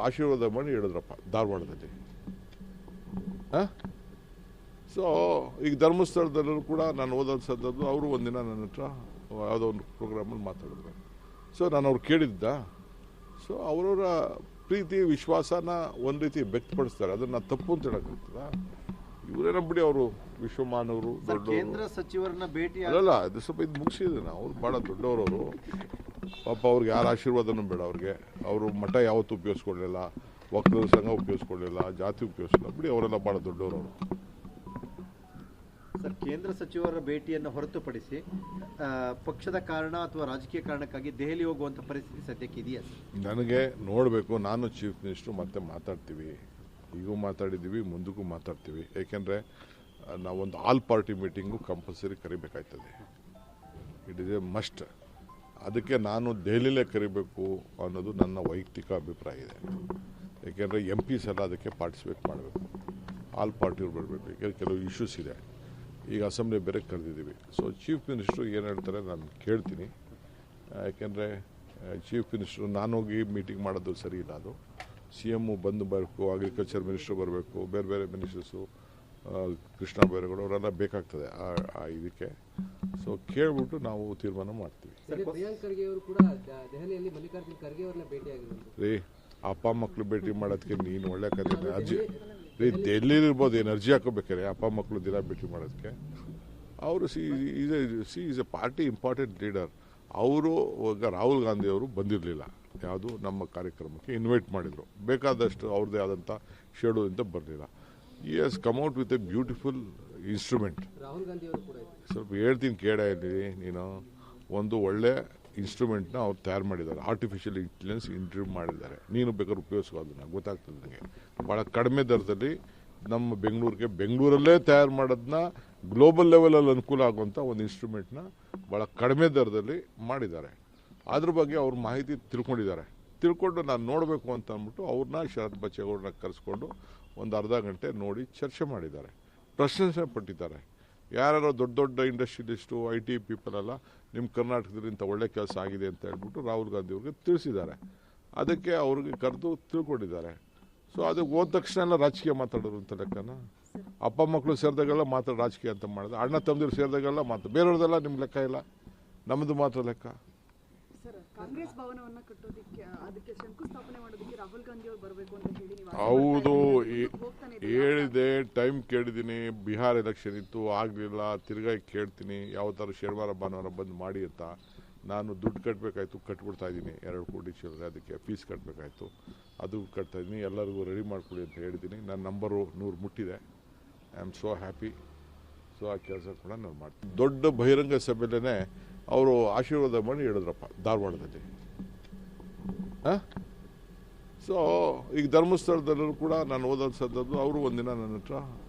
ಆಶೀರ್ವಾದ ಮಾಡಿ ಹೇಳಿದ್ರಪ್ಪ ಧಾರವಾಡದಲ್ಲಿ. ಸೊ ಈಗ ಧರ್ಮಸ್ಥಳದಲ್ಲೂ ಕೂಡ ನಾನು ಓದೋದು ಸದ್ದದ್ದು ಅವರು ಒಂದಿನ ನನ್ನ ಹತ್ರ ಯಾವುದೋ ಒಂದು ಪ್ರೋಗ್ರಾಮಲ್ಲಿ ಮಾತಾಡಿದ್ರು. ಸೊ ನಾನು ಅವ್ರು ಕೇಳಿದ್ದ. ಸೊ ಅವರವರ ಪ್ರೀತಿ ವಿಶ್ವಾಸನ ಒಂದು ರೀತಿ ವ್ಯಕ್ತಪಡಿಸ್ತಾರೆ. ಅದನ್ನು ತಪ್ಪು ಅಂತ ಹೇಳೋಕ್ಕಾಗ್ತದ? ಇವರೇನ ಬಿಡಿ, ಅವರು ವಿಶ್ವಮಾನವರು, ದೊಡ್ಡವರು. ಕೇಂದ್ರ ಸಚಿವರನ್ನ ಭೇಟಿ ಅಲ್ಲ, ಇದು ಸ್ವಲ್ಪ ಇದು ಮುಗಿಸಿದ್ದೇನೆ. ಅವ್ರು ಭಾಳ ದೊಡ್ಡವರವರು. ಪಾಪ ಅವ್ರಿಗೆ ಯಾರ ಆಶೀರ್ವಾದನೂ ಬೇಡ ಅವ್ರಿಗೆ. ಅವರು ಮಠ ಯಾವತ್ತೂ ಉಪಯೋಗಿಸ್ಕೊಳ್ಳಿಲ್ಲ, ವಕೀಲರ ಸಂಘ ಉಪಯೋಗಿಸ್ಕೊಳ್ಳಿಲ್ಲ, ಜಾತಿ ಉಪಯೋಗಿಸಲಿಲ್ಲ. ಬಿಡಿ, ಅವರೆಲ್ಲ ಭಾಳ ದೊಡ್ಡವರವರು. ಸರ್, ಕೇಂದ್ರ ಸಚಿವರ ಭೇಟಿಯನ್ನು ಹೊರತುಪಡಿಸಿ ಪಕ್ಷದ ಕಾರಣ ಅಥವಾ ರಾಜಕೀಯ ಕಾರಣಕ್ಕಾಗಿ ದೆಹಲಿ ಹೋಗುವಂತ ಪರಿಸ್ಥಿತಿ ಸದ್ಯಕ್ಕೆ ಇದೆಯಾ? ನನಗೆ ನೋಡಬೇಕು. ನಾನು ಚೀಫ್ ಮಿನಿಸ್ಟ್ರು ಮತ್ತೆ ಮಾತಾಡ್ತೀವಿ. ಈಗೂ ಮಾತಾಡಿದ್ದೀವಿ, ಮುಂದಕ್ಕೂ ಮಾತಾಡ್ತೀವಿ. ಏಕೆಂದರೆ ನಾವೊಂದು ಆಲ್ ಪಾರ್ಟಿ ಮೀಟಿಂಗು ಕಂಪಲ್ಸರಿ ಕರಿಬೇಕಾಯ್ತದೆ. It is a must. ಅದಕ್ಕೆ ನಾನು ದೆಹಲಿಲೇ ಕರಿಬೇಕು ಅನ್ನೋದು ನನ್ನ ವೈಯಕ್ತಿಕ ಅಭಿಪ್ರಾಯ ಇದೆ. ಏಕೆಂದರೆ MPs ಎಲ್ಲ ಅದಕ್ಕೆ ಪಾರ್ಟಿಸಿಪೇಟ್ ಮಾಡಬೇಕು. ಆಲ್ ಪಾರ್ಟಿಯವ್ರು ಬರಬೇಕು. ಏಕೆಂದರೆ ಕೆಲವು ಇಶ್ಯೂಸ್ ಇದೆ. ಈಗ ಅಸೆಂಬ್ಲಿ ಬೇರೆ ಕರೆದಿದ್ದೀವಿ. ಸೊ ಚೀಫ್ ಮಿನಿಸ್ಟ್ರು ಏನು ಹೇಳ್ತಾರೆ ನಾನು ಕೇಳ್ತೀನಿ. ಯಾಕೆಂದರೆ ಚೀಫ್ ಮಿನಿಸ್ಟ್ರು ನಾನೋಗಿ ಮೀಟಿಂಗ್ ಮಾಡೋದು ಸರಿ ಇಲ್ಲ. ಅದು CM ಬಂದು ಬರಬೇಕು, ಅಗ್ರಿಕಲ್ಚರ್ ಮಿನಿಸ್ಟ್ರು ಬರಬೇಕು, ಬೇರೆ ಬೇರೆ ಮಿನಿಸ್ಟರ್ಸು, ಕೃಷ್ಣ ಬೈರೇಗೌಡ ಅವರೆಲ್ಲ ಬೇಕಾಗ್ತದೆ ಆ ಇದಕ್ಕೆ. ಸೊ ಕೇಳ್ಬಿಟ್ಟು ನಾವು ತೀರ್ಮಾನ ಮಾಡ್ತೀವಿ. ಪ್ರಿಯಾಂಕ್ ಖರ್ಗೆ ಅವರು ಕೂಡ ದೆಹಲಿಯಲ್ಲಿ ಮಲ್ಲಿಕಾರ್ಜುನ್ ಖರ್ಗೆ ಅವ್ರನ್ನ ಭೇಟಿಯಾಗಿದ್ದಾರೆ. ರೀ, ಅಪ್ಪ ಮಕ್ಕಳು ಭೇಟಿ ಮಾಡೋದಕ್ಕೆ ನೀನು ಒಳ್ಳೆ ಕತೆ. ರೀ, ಡೆಲ್ಲಿಲಿರ್ಬೋದು, ಏನು ಅರ್ಜಿ ಹಾಕೋಬೇಕಾರೆ ಅಪ್ಪ ಮಕ್ಕಳು ದಿನ ಭೇಟಿ ಮಾಡೋದಕ್ಕೆ. ಅವರು is A party important leader. ಅವರು ಈಗ ರಾಹುಲ್ ಗಾಂಧಿ ಅವರು ಬಂದಿರಲಿಲ್ಲ ಯಾವುದು ನಮ್ಮ ಕಾರ್ಯಕ್ರಮಕ್ಕೆ. ಇನ್ವೈಟ್ ಮಾಡಿದರು. ಬೇಕಾದಷ್ಟು ಅವ್ರದ್ದೇ ಆದಂಥ ಶೇಡು ಅಂತ ಬರಲಿಲ್ಲ. ಈ has come out with A beautiful instrument. Rahul Gandhi ಅವರು ಕೂಡ ಸ್ವಲ್ಪ ಹೇಳ್ತೀನಿ ಕೇಳ ಇಲ್ಲಿ ನೀನು. ಒಂದು ಒಳ್ಳೆ ಇನ್ಸ್ಟ್ರೂಮೆಂಟ್ನ ಅವ್ರು ತಯಾರು ಮಾಡಿದ್ದಾರೆ. ಆರ್ಟಿಫಿಷಿಯಲ್ ಇಂಟೆಲಿಜೆನ್ಸ್ ಇಂಟ್ರೂವ್ ಮಾಡಿದ್ದಾರೆ. ನೀನು ಬೇಕಾದ್ರೆ ಉಪಯೋಗಿಸೋದು, ನನಗೆ ಗೊತ್ತಾಗ್ತದೆ. ನನಗೆ ಭಾಳ ಕಡಿಮೆ ದರದಲ್ಲಿ ನಮ್ಮ ಬೆಂಗಳೂರಲ್ಲೇ ತಯಾರು ಮಾಡೋದನ್ನ ಗ್ಲೋಬಲ್ ಲೆವೆಲಲ್ಲಿ ಅನುಕೂಲ ಆಗುವಂಥ ಒಂದು ಇನ್ಸ್ಟ್ರೂಮೆಂಟ್ನ ಭಾಳ ಕಡಿಮೆ ದರದಲ್ಲಿ ಮಾಡಿದ್ದಾರೆ. ಅದ್ರ ಬಗ್ಗೆ ಅವ್ರ ಮಾಹಿತಿ ತಿಳ್ಕೊಂಡು ನಾನು ನೋಡಬೇಕು ಅಂತ ಅಂದ್ಬಿಟ್ಟು ಅವ್ರನ್ನ ಶರತ್ ಬಚ್ಚೇಗೌಡರನ್ನ ಕರೆಸ್ಕೊಂಡು ಒಂದು ಅರ್ಧ ಗಂಟೆ ನೋಡಿ ಚರ್ಚೆ ಮಾಡಿದ್ದಾರೆ. ಪ್ರಶಂಸೆ ಪಟ್ಟಿದ್ದಾರೆ. ಯಾರ್ಯಾರೋ ದೊಡ್ಡ ದೊಡ್ಡ ಇಂಡಸ್ಟ್ರಿಯಲಿಸ್ಟು, IT ಪೀಪಲ್ ಎಲ್ಲ ನಿಮ್ಮ ಕರ್ನಾಟಕದಲ್ಲಿ ಇಂಥ ಒಳ್ಳೆ ಕೆಲಸ ಆಗಿದೆ ಅಂತ ಹೇಳ್ಬಿಟ್ಟು ರಾಹುಲ್ ಗಾಂಧಿ ಅವ್ರಿಗೆ ತಿಳಿಸಿದ್ದಾರೆ. ಅದಕ್ಕೆ ಅವ್ರಿಗೆ ಕರೆದು ತಿಳ್ಕೊಂಡಿದ್ದಾರೆ. ಸೊ ಅದು ಹೋದ ತಕ್ಷಣ ಎಲ್ಲ ರಾಜಕೀಯ ಮಾತಾಡೋರು ಅಂತ ಲೆಕ್ಕನ. ಅಪ್ಪ ಮಕ್ಕಳು ಸೇರಿದಾಗೆಲ್ಲ ಮಾತ್ರ ರಾಜಕೀಯ ಅಂತ ಮಾಡಿದ್ರೆ, ಅಣ್ಣ ತಮ್ಮದಿರು ಸೇರಿದಾಗೆಲ್ಲ ಬೇರೆಯವ್ರದೆಲ್ಲ ನಿಮ್ಮ ಲೆಕ್ಕ ಇಲ್ಲ, ನಮ್ಮದು ಮಾತ್ರ ಲೆಕ್ಕ. ಕಾಂಗ್ರೆಸ್ ಭವನವನ್ನ ಕಟ್ಟೋದಕ್ಕೆ, ಅದಕ್ಕೆ ಶಂಕುಸ್ಥಾಪನೆ ಮಾಡೋದಕ್ಕೆ ರಾಹುಲ್ ಗಾಂಧಿ ಅವರು ಬರಬೇಕು ಅಂತ ಹೇಳಿ ಹೌದು ಹೇಳಿದೆ. ಟೈಮ್ ಕೇಳಿದ್ದೀನಿ. ಬಿಹಾರ್ ಎಲೆಕ್ಷನ್ ಇತ್ತು, ಆಗಲಿಲ್ಲ. ತಿರ್ಗಾ ಕೇಳ್ತೀನಿ ಯಾವ ಥರ ಶನಿವಾರ ಭಾನುವಾರ ಬಂದು ಮಾಡಿ ಅಂತ. ನಾನು ದುಡ್ಡು ಕಟ್ಟಬೇಕಾಯ್ತು, ಕಟ್ಬಿಡ್ತಾ ಇದ್ದೀನಿ. 2 ಕೋಟಿ ಚಿಲ್ಲರೆ. ಅದಕ್ಕೆ ಫೀಸ್ ಕಟ್ಟಬೇಕಾಯ್ತು, ಅದು ಕಟ್ತಾ ಇದ್ದೀನಿ. ಎಲ್ಲರಿಗೂ ರೆಡಿ ಮಾಡ್ಕೊಡಿ ಅಂತ ಹೇಳಿದ್ದೀನಿ. ನನ್ನ ನಂಬರು 100 ಮುಟ್ಟಿದೆ. I am so happy. So ಆ ಕೆಲಸ ಕೂಡ ನಾನು ಮಾಡ್ತೀನಿ. ದೊಡ್ಡ ಬಹಿರಂಗ ಸಭೆಯಲ್ಲೇ ಅವರು ಆಶೀರ್ವಾದ ಮಾಡಿ ಹೇಳಿದ್ರಪ್ಪ ಧಾರವಾಡದಲ್ಲಿ. ಸೊ ಈಗ ಧರ್ಮಸ್ಥಳದಲ್ಲೂ ಕೂಡ ನಾನು ಓದೋದು ಸದ್ದದ್ದು. ಅವರು ಒಂದಿನ ನನ್ನ ಹತ್ರ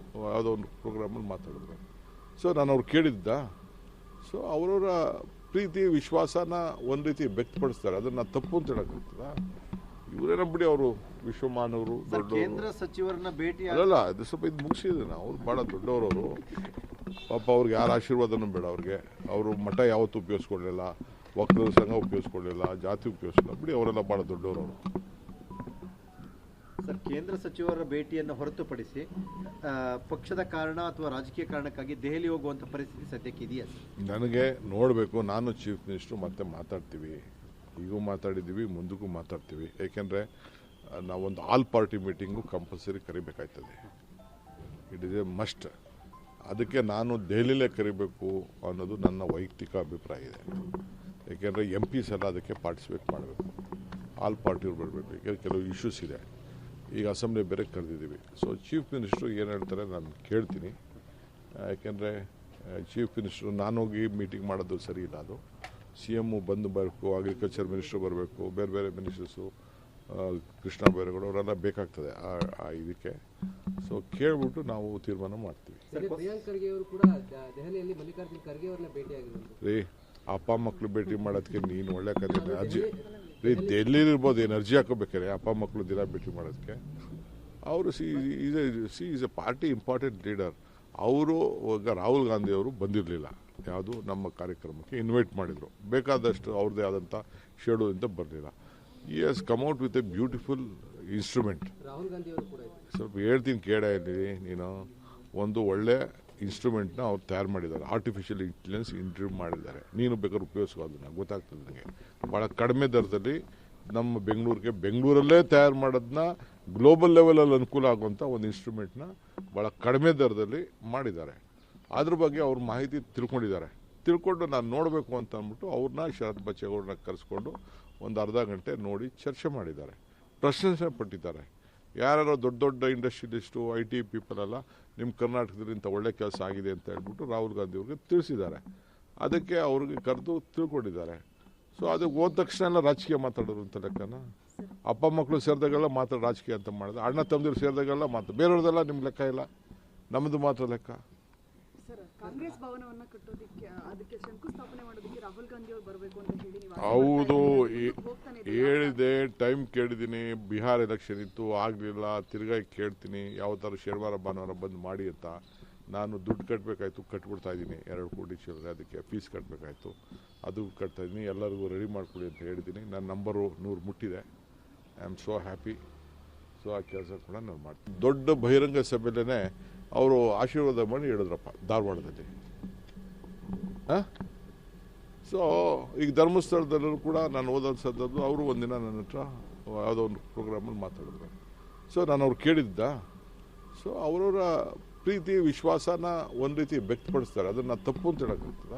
ಯಾವುದೋ ಒಂದು ಪ್ರೋಗ್ರಾಮಲ್ಲಿ ಮಾತಾಡಿದ್ರು. ಸೊ ನಾನು ಅವ್ರು ಕೇಳಿದ್ದ. ಸೊ ಅವರವರ ಪ್ರೀತಿ ವಿಶ್ವಾಸನ ಒಂದು ರೀತಿ ವ್ಯಕ್ತಪಡಿಸ್ತಾರೆ. ಅದನ್ನು ತಪ್ಪು ಅಂತ ಹೇಳೋಕ್ಕಾಗ್ತದ? ಇವರೇನ ಬಿಡಿ, ಅವರು ವಿಶ್ವಮಾನವರು, ದೊಡ್ಡವರು. ಕೇಂದ್ರ ಸಚಿವರನ್ನ ಭೇಟಿ ಅಲ್ಲ, ಇದು ಸ್ವಲ್ಪ ಇದು ಮುಗಿಸಿದ್ದೇನೆ. ಅವ್ರು ಭಾಳ ದೊಡ್ಡವರವರು. ಪಾಪ ಅವ್ರಿಗೆ ಯಾರ ಆಶೀರ್ವಾದನೂ ಬೇಡ ಅವ್ರಿಗೆ. ಅವರು ಮಠ ಯಾವತ್ತೂ ಉಪಯೋಗಿಸ್ಕೊಳ್ಳಿಲ್ಲ, ವಕೀಲರ ಸಂಘ ಉಪಯೋಗಿಸ್ಕೊಳ್ಳಿಲ್ಲ, ಜಾತಿ ಉಪಯೋಗಿಸಲಿಲ್ಲ. ಬಿಡಿ, ಅವರೆಲ್ಲ ಭಾಳ ದೊಡ್ಡವರವರು. ಸರ್, ಕೇಂದ್ರ ಸಚಿವರ ಭೇಟಿಯನ್ನು ಹೊರತುಪಡಿಸಿ ಪಕ್ಷದ ಕಾರಣ ಅಥವಾ ರಾಜಕೀಯ ಕಾರಣಕ್ಕಾಗಿ ದೆಹಲಿ ಹೋಗುವಂತ ಪರಿಸ್ಥಿತಿ ಸದ್ಯಕ್ಕೆ ಇದೆಯಾ? ನನಗೆ ನೋಡಬೇಕು. ನಾನು ಚೀಫ್ ಮಿನಿಸ್ಟ್ರು ಮತ್ತೆ ಮಾತಾಡ್ತೀವಿ. ಈಗೂ ಮಾತಾಡಿದ್ದೀವಿ, ಮುಂದಕ್ಕೂ ಮಾತಾಡ್ತೀವಿ. ಏಕೆಂದರೆ ನಾವೊಂದು ಆಲ್ ಪಾರ್ಟಿ ಮೀಟಿಂಗು ಕಂಪಲ್ಸರಿ ಕರಿಬೇಕಾಯ್ತದೆ. It is a must. ಅದಕ್ಕೆ ನಾನು ದೆಹಲಿಲೇ ಕರಿಬೇಕು ಅನ್ನೋದು ನನ್ನ ವೈಯಕ್ತಿಕ ಅಭಿಪ್ರಾಯ ಇದೆ. ಏಕೆಂದರೆ MPs ಎಲ್ಲ ಅದಕ್ಕೆ ಪಾರ್ಟಿಸಿಪೇಟ್ ಮಾಡಬೇಕು. ಆಲ್ ಪಾರ್ಟಿಯವ್ರು ಬರಬೇಕು. ಏಕೆಂದರೆ ಕೆಲವು ಇಶ್ಯೂಸ್ ಇದೆ. ಈಗ ಅಸೆಂಬ್ಲಿ ಬೇರೆ ಕರೆದಿದ್ದೀವಿ. ಸೊ ಚೀಫ್ ಮಿನಿಸ್ಟ್ರು ಏನು ಹೇಳ್ತಾರೆ ನಾನು ಕೇಳ್ತೀನಿ. ಯಾಕೆಂದರೆ ಚೀಫ್ ಮಿನಿಸ್ಟ್ರು ನಾನೋಗಿ ಮೀಟಿಂಗ್ ಮಾಡೋದು ಸರಿ ಇಲ್ಲ. ಅದು CM ಬಂದು ಬರಬೇಕು, ಅಗ್ರಿಕಲ್ಚರ್ ಮಿನಿಸ್ಟ್ರು ಬರಬೇಕು, ಬೇರೆ ಬೇರೆ ಮಿನಿಸ್ಟರ್ಸು, ಕೃಷ್ಣ ಬೈರೇಗೌಡ ಅವರೆಲ್ಲ ಬೇಕಾಗ್ತದೆ ಆ ಇದಕ್ಕೆ. ಸೊ ಕೇಳ್ಬಿಟ್ಟು ನಾವು ತೀರ್ಮಾನ ಮಾಡ್ತೀವಿ. ಪ್ರಿಯಾಂಕ್ ಖರ್ಗೆ ಅವರು ಕೂಡ ದೆಹಲಿಯಲ್ಲಿ ಮಲ್ಲಿಕಾರ್ಜುನ್ ಖರ್ಗೆ ಅವ್ರನ್ನ ಭೇಟಿಯಾಗಿದ್ದಾರೆ. ರೀ, ಅಪ್ಪ ಮಕ್ಕಳು ಭೇಟಿ ಮಾಡೋದಕ್ಕೆ ನೀನು ಒಳ್ಳೆ ಕತೆ. ರೀ, ಡೆಲ್ಲಿಲಿರ್ಬೋದು, ಏನು ಅರ್ಜಿ ಹಾಕೋಬೇಕಾರೆ ಅಪ್ಪ ಮಕ್ಕಳು ದಿನ ಭೇಟಿ ಮಾಡೋದಕ್ಕೆ. ಅವರು is A party important leader. ಅವರು ಈಗ ರಾಹುಲ್ ಗಾಂಧಿ ಅವರು ಬಂದಿರಲಿಲ್ಲ ಯಾವುದು ನಮ್ಮ ಕಾರ್ಯಕ್ರಮಕ್ಕೆ. ಇನ್ವೈಟ್ ಮಾಡಿದರು. ಬೇಕಾದಷ್ಟು ಅವ್ರದ್ದೇ ಆದಂಥ ಶೇಡು ಅಂತ ಬರಲಿಲ್ಲ. ಈ has come out with A beautiful instrument. Rahul Gandhi ಅವರು ಕೂಡ ಇದ್ದಾರೆ. ಸ್ವಲ್ಪ ಹೇಳ್ತೀನಿ ಕೇಳ ಇಲ್ಲಿ ನೀನು. ಒಂದು ಒಳ್ಳೆ ಇನ್ಸ್ಟ್ರೂಮೆಂಟ್ನ ಅವ್ರು ತಯಾರು ಮಾಡಿದ್ದಾರೆ, ಆರ್ಟಿಫಿಷಿಯಲ್ ಇಂಟೆಲಿಜೆನ್ಸ್ ಇಂಟ್ರೂವ್ ಮಾಡಿದ್ದಾರೆ. ನೀನು ಬೇಕಾದ್ರೆ ಉಪಯೋಗಿಸೋ ಅದನ್ನ, ಗೊತ್ತಾಗ್ತದೆ ನನಗೆ. ಭಾಳ ಕಡಿಮೆ ದರದಲ್ಲಿ ನಮ್ಮ ಬೆಂಗಳೂರಲ್ಲೇ ತಯಾರು ಮಾಡೋದನ್ನ ಗ್ಲೋಬಲ್ ಲೆವೆಲಲ್ಲಿ ಅನುಕೂಲ ಆಗುವಂಥ ಒಂದು ಇನ್ಸ್ಟ್ರೂಮೆಂಟ್ನ ಭಾಳ ಕಡಿಮೆ ದರದಲ್ಲಿ ಮಾಡಿದ್ದಾರೆ. ಅದ್ರ ಬಗ್ಗೆ ಅವ್ರ ಮಾಹಿತಿ ತಿಳ್ಕೊಂಡು ನಾನು ನೋಡಬೇಕು ಅಂತ ಅಂದ್ಬಿಟ್ಟು ಅವ್ರನ್ನ ಶರತ್ ಬಚ್ಚೇಗೌಡರನ್ನ ಕರೆಸ್ಕೊಂಡು ಒಂದು ಅರ್ಧ ಗಂಟೆ ನೋಡಿ ಚರ್ಚೆ ಮಾಡಿದ್ದಾರೆ, ಪ್ರಶಂಸೆ ಪಟ್ಟಿದ್ದಾರೆ. ಯಾರ್ಯಾರೋ ದೊಡ್ಡ ದೊಡ್ಡ ಇಂಡಸ್ಟ್ರಿಯಲಿಸ್ಟು IT ಪೀಪಲ್ ಎಲ್ಲ ನಿಮ್ಮ ಕರ್ನಾಟಕದಲ್ಲಿ ಇಂಥ ಒಳ್ಳೆ ಕೆಲಸ ಆಗಿದೆ ಅಂತ ಹೇಳ್ಬಿಟ್ಟು ರಾಹುಲ್ ಗಾಂಧಿ ಅವ್ರಿಗೆ ತಿಳಿಸಿದ್ದಾರೆ. ಅದಕ್ಕೆ ಅವ್ರಿಗೆ ಕರೆದು ತಿಳ್ಕೊಂಡಿದ್ದಾರೆ. ಸೊ ಅದಕ್ಕೆ ಹೋದ ತಕ್ಷಣ ಎಲ್ಲ ರಾಜಕೀಯ ಮಾತಾಡೋರು ಅಂತ ಲೆಕ್ಕನ. ಅಪ್ಪ ಮಕ್ಕಳು ಸೇರಿದಾಗೆಲ್ಲ ಮಾತಾಡೋ ರಾಜಕೀಯ ಅಂತ ಮಾಡಿದ್ರೆ, ಅಣ್ಣ ತಮ್ಮದಿರು ಸೇರಿದಾಗೆಲ್ಲ ಬೇರೆಯವ್ರದೆಲ್ಲ ನಿಮ್ಮ ಲೆಕ್ಕ ಇಲ್ಲ, ನಮ್ಮದು ಮಾತ್ರ ಲೆಕ್ಕ. ಸರ್, ಕಾಂಗ್ರೆಸ್ ಭವನವನ್ನ ಕಟ್ಟೋದಿಕ್ಕೆ ಅದಕ್ಕೆ ಶಂಕುಸ್ಥಾಪನೆ ಮಾಡೋದಕ್ಕೆ ರಾಹುಲ್ ಗಾಂಧಿ ಅವರು ಬರಬೇಕು ಅಂತ ಹೇಳಿ ನೀವು ಹೌದು ಹೋಗ್ತಾನೆ ಇದ್ದೀರಾ? ಹೇಳಿದೆ, ಟೈಮ್ ಕೇಳಿದ್ದೀನಿ. ಬಿಹಾರ್ ಎಲೆಕ್ಷನ್ ಇತ್ತು, ಆಗಲಿಲ್ಲ. ತಿರ್ಗಾ ಕೇಳ್ತೀನಿ ಯಾವ ಥರ ಶನಿವಾರ ಭಾನುವಾರ ಬಂದು ಮಾಡಿ ಅಂತ. ನಾನು ದುಡ್ಡು ಕಟ್ಟಬೇಕಾಯ್ತು, ಕಟ್ಬಿಡ್ತಾ ಇದ್ದೀನಿ 2 ಕೋಟಿ ಚಿಲ್ಲರೆ. ಅದಕ್ಕೆ ಫೀಸ್ ಕಟ್ಟಬೇಕಾಯ್ತು, ಅದು ಕಟ್ತಾ ಇದ್ದೀನಿ. ಎಲ್ಲರಿಗೂ ರೆಡಿ ಮಾಡ್ಕೊಡಿ ಅಂತ ಹೇಳಿದ್ದೀನಿ. ನನ್ನ ನಂಬರು 100 ಮುಟ್ಟಿದೆ. I am so happy. So ಆ ಕೆಲಸ ಕೂಡ ನಾನು ಮಾಡ್ತೀನಿ. ದೊಡ್ಡ ಬಹಿರಂಗ ಸಭೆಯಲ್ಲೇ ಅವರು ಆಶೀರ್ವಾದ ಮಾಡಿ ಹೇಳಿದ್ರಪ್ಪ ಧಾರವಾಡದಲ್ಲಿ. ಸೊ ಈಗ ಧರ್ಮಸ್ಥಳದಲ್ಲೂ ಕೂಡ ನಾನು ಓದೋದು ಅವರು ಒಂದಿನ ನನ್ನ ಹತ್ರ ಯಾವುದೋ ಒಂದು ಪ್ರೋಗ್ರಾಮಲ್ಲಿ ಮಾತಾಡಿದ್ರು. ಸೊ ನಾನು ಅವ್ರು ಕೇಳಿದ್ದ. ಸೊ ಅವರವರ ಪ್ರೀತಿ ವಿಶ್ವಾಸನ ಒಂದು ರೀತಿ ವ್ಯಕ್ತಪಡಿಸ್ತಾರೆ. ಅದನ್ನು ತಪ್ಪು ಅಂತ ಹೇಳಕ್ಕಾಗ್ತದ?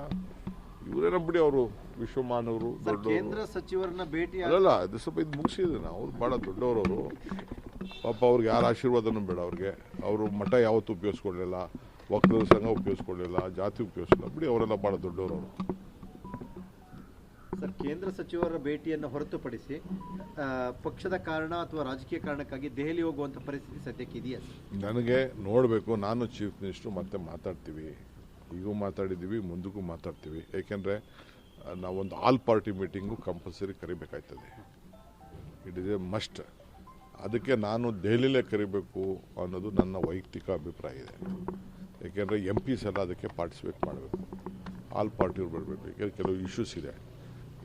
ಇವರೇನ ಬಿಡಿ, ಅವರು ವಿಶ್ವಮಾನವರು, ದೊಡ್ಡ ಕೇಂದ್ರ ಸಚಿವರನ್ನ ಭೇಟಿ ಅಲ್ಲ. ಅದು ಸ್ವಲ್ಪ ಇದು ಮುಗಿಸಿದ್ರು. ಅವ್ರು ಭಾಳ ದೊಡ್ಡವರವರು. ಪಾಪ ಅವ್ರಿಗೆ ಯಾರ ಆಶೀರ್ವಾದನೂ ಬೇಡ ಅವ್ರಿಗೆ. ಅವರು ಮಠ ಯಾವತ್ತೂ ಉಪಯೋಗಿಸ್ಕೊಳ್ಳಿಲ್ಲ, ವಕೀಲರ ಸಂಘ ಉಪಯೋಗಿಸ್ಕೊಳ್ಳಿಲ್ಲ, ಜಾತಿ ಉಪಯೋಗಿಸಲಿಲ್ಲ. ಬಿಡಿ, ಅವರೆಲ್ಲ ಭಾಳ ದೊಡ್ಡವರು. ಸರ್, ಕೇಂದ್ರ ಸಚಿವರ ಭೇಟಿಯನ್ನು ಹೊರತುಪಡಿಸಿ ಪಕ್ಷದ ಕಾರಣ ಅಥವಾ ರಾಜಕೀಯ ಕಾರಣಕ್ಕಾಗಿ ದೆಹಲಿ ಹೋಗುವಂತ ಪರಿಸ್ಥಿತಿ ಸದ್ಯಕ್ಕೆ ಇದೆಯಾ ಸರ್? ನನಗೆ ನೋಡಬೇಕು. ನಾನು ಚೀಫ್ ಮಿನಿಸ್ಟ್ರು ಮತ್ತೆ ಮಾತಾಡ್ತೀವಿ. ಈಗೂ ಮಾತಾಡಿದ್ದೀವಿ, ಮುಂದಕ್ಕೂ ಮಾತಾಡ್ತೀವಿ. ಏಕೆಂದರೆ ನಾವೊಂದು ಆಲ್ ಪಾರ್ಟಿ ಮೀಟಿಂಗು ಕಂಪಲ್ಸರಿ ಕರಿಬೇಕಾಯ್ತದೆ. It is a must. ಅದಕ್ಕೆ ನಾನು ದೆಹಲಿಲೇ ಕರಿಬೇಕು ಅನ್ನೋದು ನನ್ನ ವೈಯಕ್ತಿಕ ಅಭಿಪ್ರಾಯ ಇದೆ. ಏಕೆಂದರೆ MPs ಎಲ್ಲ ಅದಕ್ಕೆ ಪಾರ್ಟಿಸಿಪೇಟ್ ಮಾಡಬೇಕು, ಆಲ್ ಪಾರ್ಟಿಯವ್ರು ಬರಬೇಕು. ಏಕೆಂದರೆ ಕೆಲವು ಇಶ್ಯೂಸ್ ಇದೆ.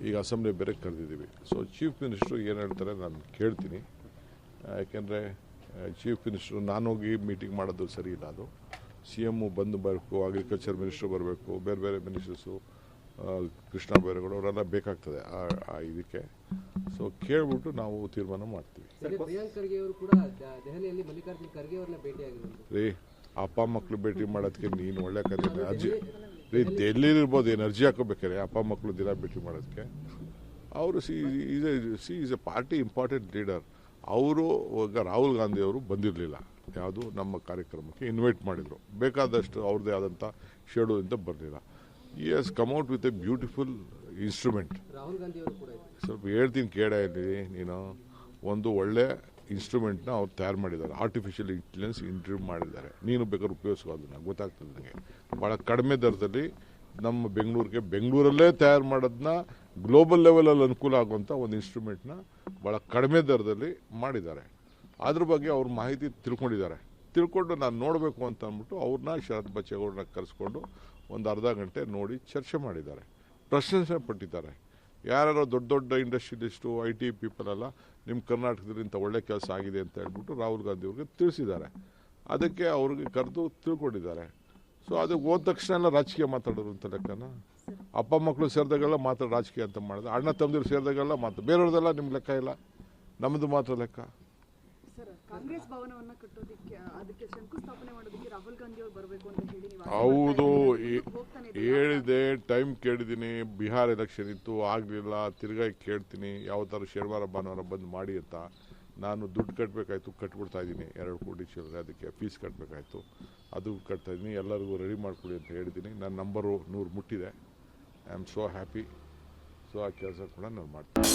ಈಗ ಅಸೆಂಬ್ಲಿ ಬೇರೆ ಕರೆದಿದ್ದೀವಿ. ಸೊ ಚೀಫ್ ಮಿನಿಸ್ಟ್ರು ಏನು ಹೇಳ್ತಾರೆ ನಾನು ಕೇಳ್ತೀನಿ. ಯಾಕೆಂದರೆ ಚೀಫ್ ಮಿನಿಸ್ಟ್ರು ನಾನೋಗಿ ಮೀಟಿಂಗ್ ಮಾಡೋದು ಸರಿ ಇಲ್ಲ. ಅದು CM ಬಂದು ಬರಬೇಕು, ಅಗ್ರಿಕಲ್ಚರ್ ಮಿನಿಸ್ಟ್ರು ಬರಬೇಕು, ಬೇರೆ ಬೇರೆ ಮಿನಿಸ್ಟರ್ಸು, ಕೃಷ್ಣ ಬೈರೇಗೌಡ ಅವರೆಲ್ಲ ಬೇಕಾಗ್ತದೆ ಆ ಇದಕ್ಕೆ. ಸೊ ಕೇಳ್ಬಿಟ್ಟು ನಾವು ತೀರ್ಮಾನ ಮಾಡ್ತೀವಿ. ಪ್ರಿಯಾಂಕ್ ಖರ್ಗೆ ಅವರು ಕೂಡ ದೆಹಲಿಯಲ್ಲಿ ಮಲ್ಲಿಕಾರ್ಜುನ್ ಖರ್ಗೆ ಅವ್ರನ್ನ ಭೇಟಿಯಾಗಿದ್ದಾರೆ. ರೀ, ಅಪ್ಪ ಮಕ್ಕಳು ಭೇಟಿ ಮಾಡೋದಕ್ಕೆ ನೀನು ಒಳ್ಳೆ ಕತೆ ಅರ್ಜಿ ರೀ. ಡೆಲ್ಲಿಲಿರ್ಬೋದು, ಏನು ಅರ್ಜಿ ಹಾಕೋಬೇಕಾರೆ ಅಪ್ಪ ಮಕ್ಕಳು ದಿನ ಭೇಟಿ ಮಾಡೋದಕ್ಕೆ. ಅವರು is A party important leader. ಅವರು ಈಗ ರಾಹುಲ್ ಗಾಂಧಿ ಅವರು ಬಂದಿರಲಿಲ್ಲ, ಯಾವುದು ನಮ್ಮ ಕಾರ್ಯಕ್ರಮಕ್ಕೆ ಇನ್ವೈಟ್ ಮಾಡಿದರು. ಬೇಕಾದಷ್ಟು ಅವ್ರದ್ದೇ ಆದಂಥ ಶೆಡ್ಯೂಲ್ ಅಂತ ಬರಲಿಲ್ಲ. ಈ has come out with A beautiful instrument. Rahul Gandhi ಅವರು ಕೂಡ ಇದ್ದಾರೆ. ಸ್ವಲ್ಪ ಹೇಳ್ತೀನಿ ಕೇಳ ಇಲ್ಲಿ ನೀನು. ಒಂದು ಒಳ್ಳೆ ಇನ್ಸ್ಟ್ರೂಮೆಂಟ್ನ ಅವ್ರು ತಯಾರು ಮಾಡಿದ್ದಾರೆ, ಆರ್ಟಿಫಿಷಿಯಲ್ ಇಂಟೆಲಿಜೆನ್ಸ್ ಇಂಟ್ರೂವ್ ಮಾಡಿದ್ದಾರೆ. ನೀನು ಬೇಕಾದ್ರೆ ಉಪಯೋಗಿಸೋ ಅದನ್ನ, ಗೊತ್ತಾಗ್ತದೆ ನನಗೆ. ಭಾಳ ಕಡಿಮೆ ದರದಲ್ಲಿ ನಮ್ಮ ಬೆಂಗಳೂರಲ್ಲೇ ತಯಾರು ಮಾಡೋದನ್ನ ಗ್ಲೋಬಲ್ ಲೆವೆಲಲ್ಲಿ ಅನುಕೂಲ ಆಗುವಂಥ ಒಂದು ಇನ್ಸ್ಟ್ರೂಮೆಂಟ್ನ ಭಾಳ ಕಡಿಮೆ ದರದಲ್ಲಿ ಮಾಡಿದ್ದಾರೆ. ಅದ್ರ ಬಗ್ಗೆ ಅವ್ರ ಮಾಹಿತಿ ತಿಳ್ಕೊಂಡು ನಾನು ನೋಡಬೇಕು ಅಂತ ಅಂದ್ಬಿಟ್ಟು ಅವ್ರನ್ನ ಶರತ್ ಬಚ್ಚೇಗೌಡರನ್ನ ಕರೆಸ್ಕೊಂಡು ಒಂದು ಅರ್ಧ ಗಂಟೆ ನೋಡಿ ಚರ್ಚೆ ಮಾಡಿದ್ದಾರೆ, ಪ್ರಶಂಸೆ ಪಟ್ಟಿದ್ದಾರೆ. ಯಾರ್ಯಾರೋ ದೊಡ್ಡ ದೊಡ್ಡ ಇಂಡಸ್ಟ್ರಿಯಲಿಸ್ಟು IT ಪೀಪಲ್ ಎಲ್ಲ ನಿಮ್ಮ ಕರ್ನಾಟಕದಲ್ಲಿ ಇಂಥ ಒಳ್ಳೆ ಕೆಲಸ ಆಗಿದೆ ಅಂತ ಹೇಳ್ಬಿಟ್ಟು ರಾಹುಲ್ ಗಾಂಧಿ ಅವ್ರಿಗೆ ತಿಳಿಸಿದ್ದಾರೆ. ಅದಕ್ಕೆ ಅವ್ರಿಗೆ ಕರೆದು ತಿಳ್ಕೊಂಡಿದ್ದಾರೆ. ಸೊ ಅದಕ್ಕೆ ಹೋದ ತಕ್ಷಣ ಎಲ್ಲ ರಾಜಕೀಯ ಮಾತಾಡೋರು ಅಂತ ಲೆಕ್ಕನ. ಅಪ್ಪ ಮಕ್ಕಳು ಸೇರಿದಾಗೆಲ್ಲ ಮಾತಾಡೋ ರಾಜಕೀಯ ಅಂತ ಮಾಡಿದ್ರೆ, ಅಣ್ಣ ತಮ್ಮದಿರು ಸೇರಿದಾಗೆಲ್ಲ ಬೇರೆಯವ್ರದೆಲ್ಲ ನಿಮ್ಮ ಲೆಕ್ಕ ಇಲ್ಲ, ನಮ್ಮದು ಮಾತ್ರ ಲೆಕ್ಕ. ಸರ್, ಕಾಂಗ್ರೆಸ್ ಭವನವನ್ನ ಕಟ್ಟೋದಿಕ್ಕೆ ಅದಕ್ಕೆ ಶಂಕುಸ್ಥಾಪನೆ ಮಾಡೋದಕ್ಕೆ ರಾಹುಲ್ ಗಾಂಧಿ ಅವರು ಬರಬೇಕು ಅಂತ ಹೇಳಿ ನೀವು ಹೌದು ಹೋಗ್ತಾನೆ ಇದ್ದೀರಾ? ಹೇಳಿದೆ, ಟೈಮ್ ಕೇಳಿದ್ದೀನಿ. ಬಿಹಾರ್ ಎಲೆಕ್ಷನ್ ಇತ್ತು, ಆಗಲಿಲ್ಲ. ತಿರ್ಗಾ ಕೇಳ್ತೀನಿ ಯಾವ ಥರ ಶನಿವಾರ ಭಾನುವಾರ ಬಂದು ಮಾಡಿ ಅಂತ. ನಾನು ದುಡ್ಡು ಕಟ್ಟಬೇಕಾಯ್ತು, ಕಟ್ಬಿಡ್ತಾ ಇದ್ದೀನಿ 2 ಕೋಟಿ ಚಿಲ್ಲರೆ. ಅದಕ್ಕೆ ಫೀಸ್ ಕಟ್ಟಬೇಕಾಯ್ತು, ಅದು ಕಟ್ತಾ ಇದ್ದೀನಿ. ಎಲ್ಲರಿಗೂ ರೆಡಿ ಮಾಡ್ಕೊಡಿ ಅಂತ ಹೇಳಿದ್ದೀನಿ. ನನ್ನ ನಂಬರು 100 ಮುಟ್ಟಿದೆ. I am so happy. So ಆ ಕೆಲಸ ಕೂಡ ನಾನು ಮಾಡ್ತೀನಿ.